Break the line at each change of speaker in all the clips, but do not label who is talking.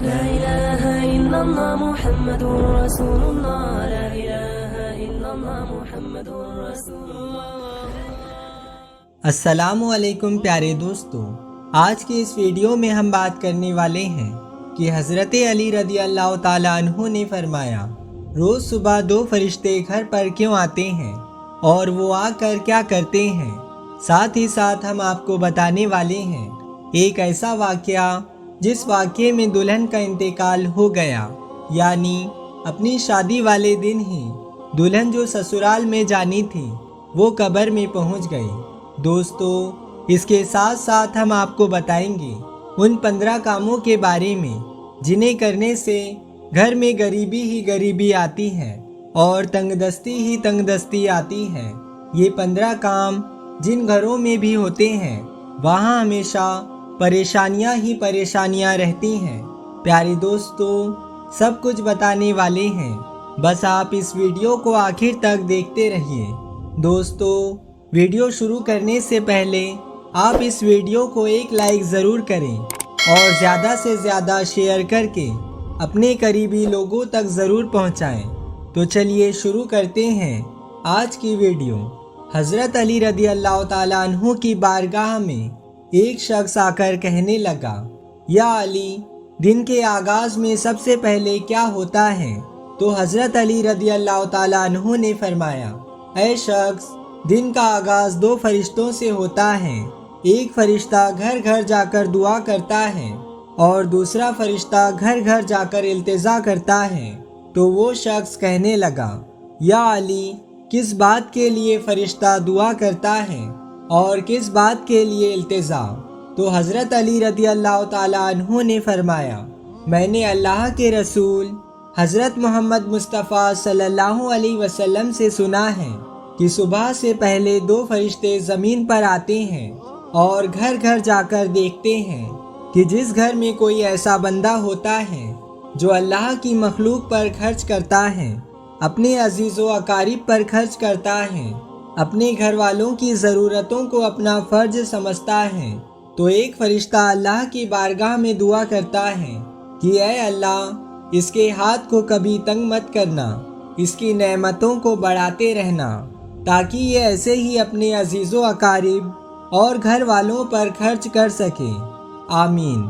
لا إله إلا الله محمد رسول الله لا إله إلا الله محمد رسول الله۔
السلام علیکم پیارے دوستو، آج کی اس ویڈیو میں ہم بات کرنے والے ہیں کہ حضرت علی رضی اللہ تعالیٰ عنہ نے فرمایا روز صبح دو فرشتے گھر پر کیوں آتے ہیں اور وہ آ کر کیا کرتے ہیں۔ ساتھ ہی ساتھ ہم آپ کو بتانے والے ہیں ایک ایسا واقعہ جس واقعے میں دلہن کا انتقال ہو گیا، یعنی اپنی شادی والے دن ہی دلہن جو سسرال میں جانی تھی وہ قبر میں پہنچ گئی۔ دوستو، اس کے ساتھ ساتھ ہم آپ کو بتائیں گے ان 15 کاموں کے بارے میں جنہیں کرنے سے گھر میں غریبی ہی غریبی آتی ہے اور تنگ دستی ہی تنگ دستی آتی ہے۔ یہ 15 کام جن گھروں میں بھی ہوتے ہیں وہاں ہمیشہ پریشانیاں ہی پریشانیاں رہتی ہیں۔ پیارے دوستو، سب کچھ بتانے والے ہیں، بس آپ اس ویڈیو کو آخر تک دیکھتے رہیے۔ دوستو، ویڈیو شروع کرنے سے پہلے آپ اس ویڈیو کو ایک لائک ضرور کریں اور زیادہ سے زیادہ شیئر کر کے اپنے قریبی لوگوں تک ضرور پہنچائیں۔ تو چلیے شروع کرتے ہیں آج کی ویڈیو۔ حضرت علی رضی اللہ تعالیٰ عنہ کی بارگاہ میں ایک شخص آ کر کہنے لگا، یا علی، دن کے آغاز میں سب سے پہلے کیا ہوتا ہے؟ تو حضرت علی رضی اللہ تعالیٰ عنہ نے فرمایا، اے شخص، دن کا آغاز 2 فرشتوں سے ہوتا ہے۔ ایک فرشتہ گھر گھر جا کر دعا کرتا ہے اور دوسرا فرشتہ گھر گھر جا کر التجا کرتا ہے۔ تو وہ شخص کہنے لگا، یا علی، کس بات کے لیے فرشتہ دعا کرتا ہے اور کس بات کے لیے التجا؟ تو حضرت علی رضی اللہ تعالیٰ عنہ نے فرمایا، میں نے اللہ کے رسول حضرت محمد مصطفیٰ صلی اللہ علیہ وسلم سے سنا ہے کہ صبح سے پہلے 2 فرشتے زمین پر آتے ہیں اور گھر گھر جا کر دیکھتے ہیں کہ جس گھر میں کوئی ایسا بندہ ہوتا ہے جو اللہ کی مخلوق پر خرچ کرتا ہے، اپنے عزیز و اقارب پر خرچ کرتا ہے، اپنے گھر والوں کی ضرورتوں کو اپنا فرض سمجھتا ہے، تو ایک فرشتہ اللہ کی بارگاہ میں دعا کرتا ہے کہ اے اللہ، اس کے ہاتھ کو کبھی تنگ مت کرنا، اس کی نعمتوں کو بڑھاتے رہنا تاکہ یہ ایسے ہی اپنے عزیز و اقارب اور گھر والوں پر خرچ کر سکے، آمین۔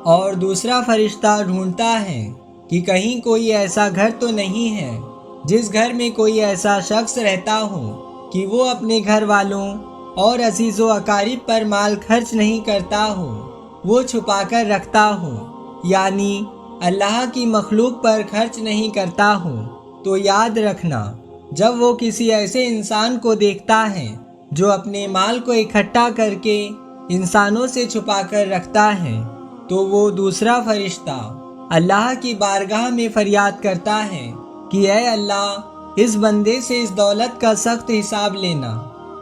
اور دوسرا فرشتہ ڈھونڈتا ہے کہ کہیں کوئی ایسا گھر تو نہیں ہے جس گھر میں کوئی ایسا شخص رہتا ہو کہ وہ اپنے گھر والوں اور عزیز و اقارب پر مال خرچ نہیں کرتا ہو، وہ چھپا کر رکھتا ہو، یعنی اللہ کی مخلوق پر خرچ نہیں کرتا ہو۔ تو یاد رکھنا، جب وہ کسی ایسے انسان کو دیکھتا ہے جو اپنے مال کو اکٹھا کر کے انسانوں سے چھپا کر رکھتا ہے، تو وہ دوسرا فرشتہ اللہ کی بارگاہ میں فریاد کرتا ہے کہ اے اللہ، اس بندے سے اس دولت کا سخت حساب لینا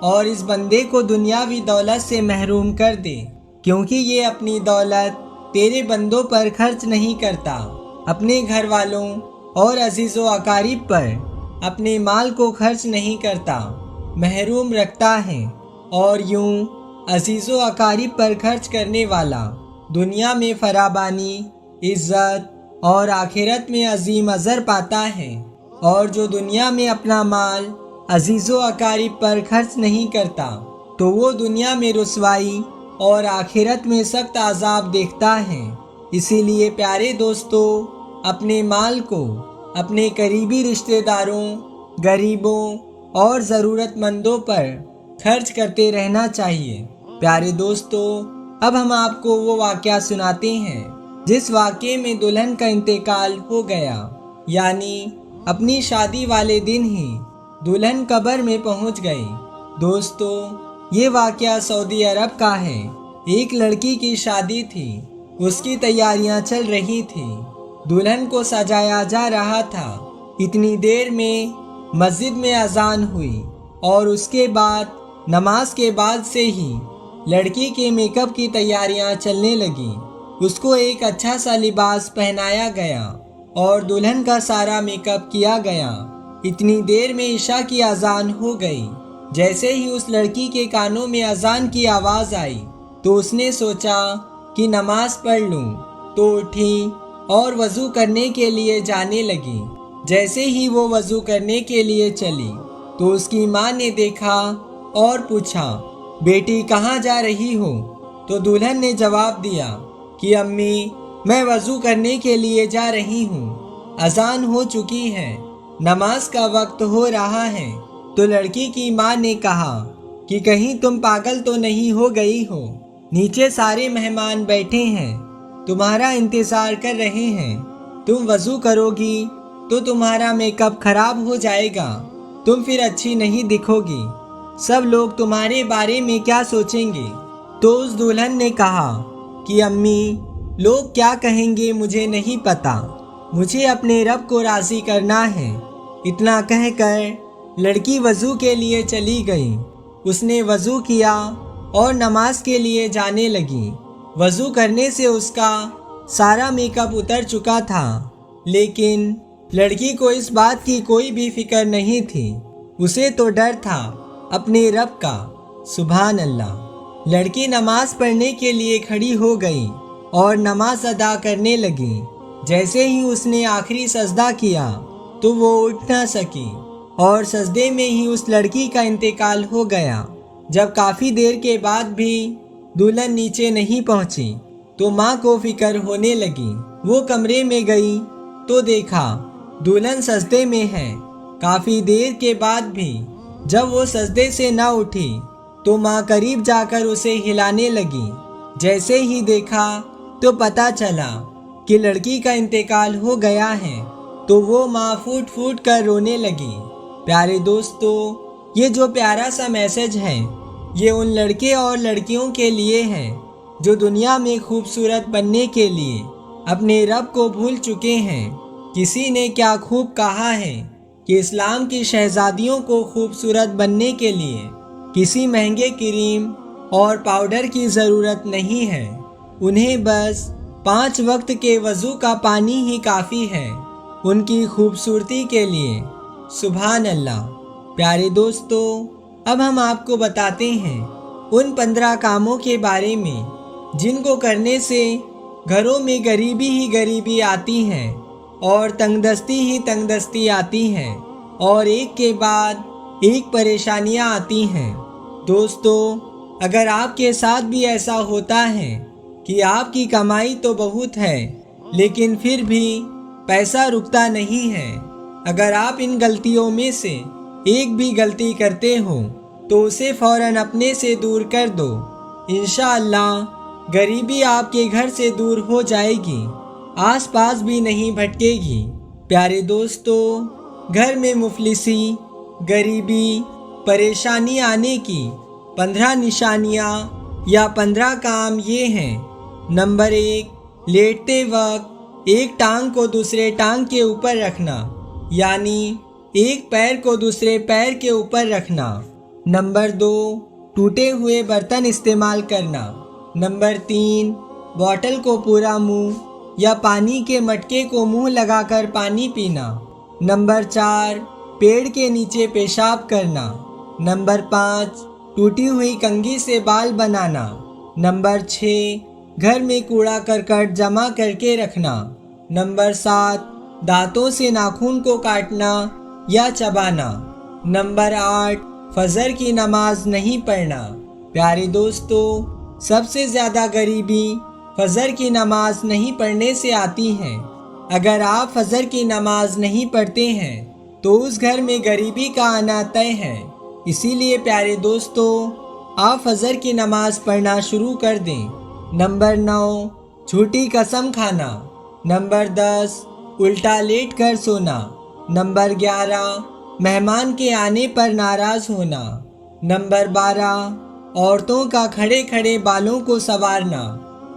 اور اس بندے کو دنیاوی دولت سے محروم کر دے، کیونکہ یہ اپنی دولت تیرے بندوں پر خرچ نہیں کرتا، اپنے گھر والوں اور عزیز و اقارب پر اپنے مال کو خرچ نہیں کرتا، محروم رکھتا ہے، اور یوں عزیز و اقارب پر خرچ کرنے والا دنیا میں فراوانی، عزت اور آخرت میں عظیم اجر پاتا ہے، اور جو دنیا میں اپنا مال عزیز و اقارب پر خرچ نہیں کرتا تو وہ دنیا میں رسوائی اور آخرت میں سخت عذاب دیکھتا ہے۔ اسی لیے پیارے دوستو، اپنے مال کو اپنے قریبی رشتہ داروں، غریبوں اور ضرورت مندوں پر خرچ کرتے رہنا چاہیے۔ پیارے دوستو، اب ہم آپ کو وہ واقعہ سناتے ہیں جس واقعے میں دلہن کا انتقال ہو گیا، یعنی اپنی شادی والے دن ہی دلہن قبر میں پہنچ گئی۔ دوستو، یہ واقعہ سعودی عرب کا ہے۔ ایک لڑکی کی شادی تھی، اس کی تیاریاں چل رہی تھی، دلہن کو سجایا جا رہا تھا۔ اتنی دیر میں مسجد میں اذان ہوئی اور اس کے بعد نماز کے بعد سے ہی لڑکی کے میک اپ کی تیاریاں چلنے لگیں۔ اس کو ایک اچھا سا لباس پہنایا گیا اور دلہن کا سارا میک اپ کیا گیا۔ اتنی دیر میں عشاء کی اذان ہو گئی۔ جیسے ہی اس لڑکی کے کانوں میں اذان کی آواز آئی تو اس نے سوچا کہ نماز پڑھ لوں، تو اٹھی اور وضو کرنے کے لیے جانے لگی۔ جیسے ہی وہ وضو کرنے کے لیے چلی تو اس کی ماں نے دیکھا اور پوچھا، بیٹی کہاں جا رہی ہو؟ تو دلہن نے جواب دیا کہ امی، میں وضو کرنے کے لیے جا رہی ہوں، اذان ہو چکی ہے، نماز کا وقت ہو رہا ہے۔ تو لڑکی کی ماں نے کہا کہ کہیں تم پاگل تو نہیں ہو گئی ہو؟ نیچے سارے مہمان بیٹھے ہیں، تمہارا انتظار کر رہے ہیں، تم وضو کرو گی تو تمہارا میک اپ خراب ہو جائے گا، تم پھر اچھی نہیں دکھو گی، سب لوگ تمہارے بارے میں کیا سوچیں گے؟ تو اس دلہن نے کہا کہ امی، لوگ کیا کہیں گے مجھے نہیں پتا، مجھے اپنے رب کو راضی کرنا ہے۔ اتنا کہہ کر لڑکی وضو کے لیے چلی گئی۔ اس نے وضو کیا اور نماز کے لیے جانے لگی۔ وضو کرنے سے اس کا سارا میک اپ اتر چکا تھا، لیکن لڑکی کو اس بات کی کوئی بھی فکر نہیں تھی، اسے تو ڈر تھا اپنے رب کا۔ سبحان اللہ۔ لڑکی نماز پڑھنے کے لیے کھڑی ہو گئی اور نماز ادا کرنے لگی۔ جیسے ہی اس نے آخری سجدہ کیا تو وہ اٹھ نہ سکی اور سجدے میں ہی اس لڑکی کا انتقال ہو گیا۔ جب کافی دیر کے بعد بھی دلہن نیچے نہیں پہنچی تو ماں کو فکر ہونے لگی۔ وہ کمرے میں گئی تو دیکھا دلہن سجدے میں ہے۔ کافی دیر کے بعد بھی جب وہ سجدے سے نہ اٹھی تو ماں قریب جا کر اسے ہلانے لگی۔ جیسے ہی دیکھا تو پتہ چلا کہ لڑکی کا انتقال ہو گیا ہے، تو وہ ماں پھوٹ پھوٹ کر رونے لگی۔ پیارے دوستو، یہ جو پیارا سا میسج ہے یہ ان لڑکے اور لڑکیوں کے لیے ہے جو دنیا میں خوبصورت بننے کے لیے اپنے رب کو بھول چکے ہیں۔ کسی نے کیا خوب کہا ہے کہ اسلام کی شہزادیوں کو خوبصورت بننے کے لیے کسی مہنگے کریم اور پاؤڈر کی ضرورت نہیں ہے، انہیں بس 5 وقت کے وضو کا پانی ہی کافی ہے ان کی خوبصورتی کے لیے۔ سبحان اللہ۔ پیارے دوستو، اب ہم آپ کو بتاتے ہیں ان 15 کاموں کے بارے میں جن کو کرنے سے گھروں میں غریبی ہی غریبی آتی ہے اور تنگ دستی ہی تنگ دستی آتی ہے اور ایک کے بعد ایک پریشانیاں آتی ہیں۔ دوستو، اگر آپ کے ساتھ بھی ایسا ہوتا ہے کہ آپ کی کمائی تو بہت ہے لیکن پھر بھی پیسہ رکتا نہیں ہے، اگر آپ ان غلطیوں میں سے ایک بھی غلطی کرتے ہو تو اسے فوراً اپنے سے دور کر دو، انشاءاللہ غریبی آپ کے گھر سے دور ہو جائے گی، آس پاس بھی نہیں بھٹکے گی۔ پیارے دوستو، گھر میں مفلسی، غریبی، پریشانی آنے کی 15 نشانیاں یا 15 کام یہ ہیں۔ نمبر 1، لیٹتے وقت ایک ٹانگ کو دوسرے ٹانگ کے اوپر رکھنا، یعنی ایک پیر کو دوسرے پیر کے اوپر رکھنا۔ نمبر 2، ٹوٹے ہوئے برتن استعمال کرنا۔ نمبر 3، بوتل کو پورا منہ یا پانی کے مٹکے کو منہ لگا کر پانی پینا۔ نمبر 4، پیڑ کے نیچے پیشاب کرنا۔ نمبر 5، ٹوٹی ہوئی کنگھی سے بال بنانا۔ نمبر 6، گھر میں کوڑا کرکٹ جمع کر کے رکھنا۔ نمبر 7، دانتوں سے ناخن کو کاٹنا یا چبانا۔ نمبر 8، فجر کی نماز نہیں پڑھنا۔ پیارے دوستو، سب سے زیادہ غریبی فجر کی نماز نہیں پڑھنے سے آتی ہے۔ اگر آپ فجر کی نماز نہیں پڑھتے ہیں تو اس گھر میں غریبی کا آنا طے ہے۔ اسی لیے پیارے دوستو، آپ فجر کی نماز پڑھنا شروع کر دیں۔ نمبر 9، جھوٹی قسم کھانا۔ نمبر 10، الٹا لیٹ کر سونا۔ نمبر 11، مہمان کے آنے پر ناراض ہونا۔ نمبر 12، عورتوں کا کھڑے کھڑے بالوں کو سنوارنا۔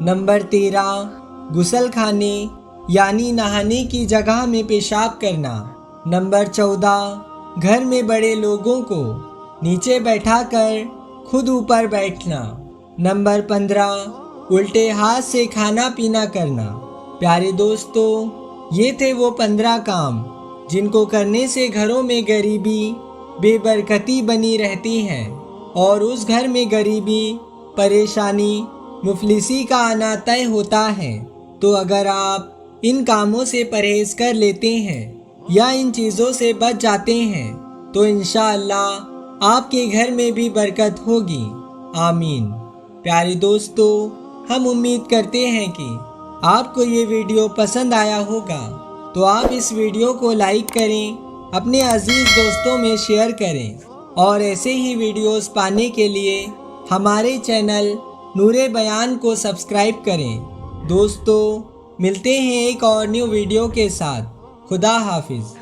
نمبر 13، غسل خانے یعنی نہانے کی جگہ میں پیشاب کرنا۔ نمبر 14، گھر میں بڑے لوگوں کو نیچے بیٹھا کر خود اوپر بیٹھنا۔ نمبر 15، الٹے ہاتھ سے کھانا پینا کرنا۔ پیارے دوستو، یہ تھے وہ 15 کام جن کو کرنے سے گھروں میں غریبی، بے برکتی بنی رہتی ہے اور اس گھر میں غریبی، پریشانی، مفلسی کا آنا طے ہوتا ہے۔ تو اگر آپ ان کاموں سے پرہیز کر لیتے ہیں یا ان چیزوں سے بچ جاتے ہیں تو انشاءاللہ آپ کے گھر میں بھی برکت ہوگی، آمین۔ پیارے دوستو، ہم امید کرتے ہیں کہ آپ کو یہ ویڈیو پسند آیا ہوگا، تو آپ اس ویڈیو کو لائک کریں، اپنے عزیز دوستوں میں شیئر کریں اور ایسے ہی ویڈیوز پانے کے لیے ہمارے چینل نور بیان کو سبسکرائب کریں۔ دوستو، ملتے ہیں ایک اور نیو ویڈیو کے ساتھ۔ خدا حافظ۔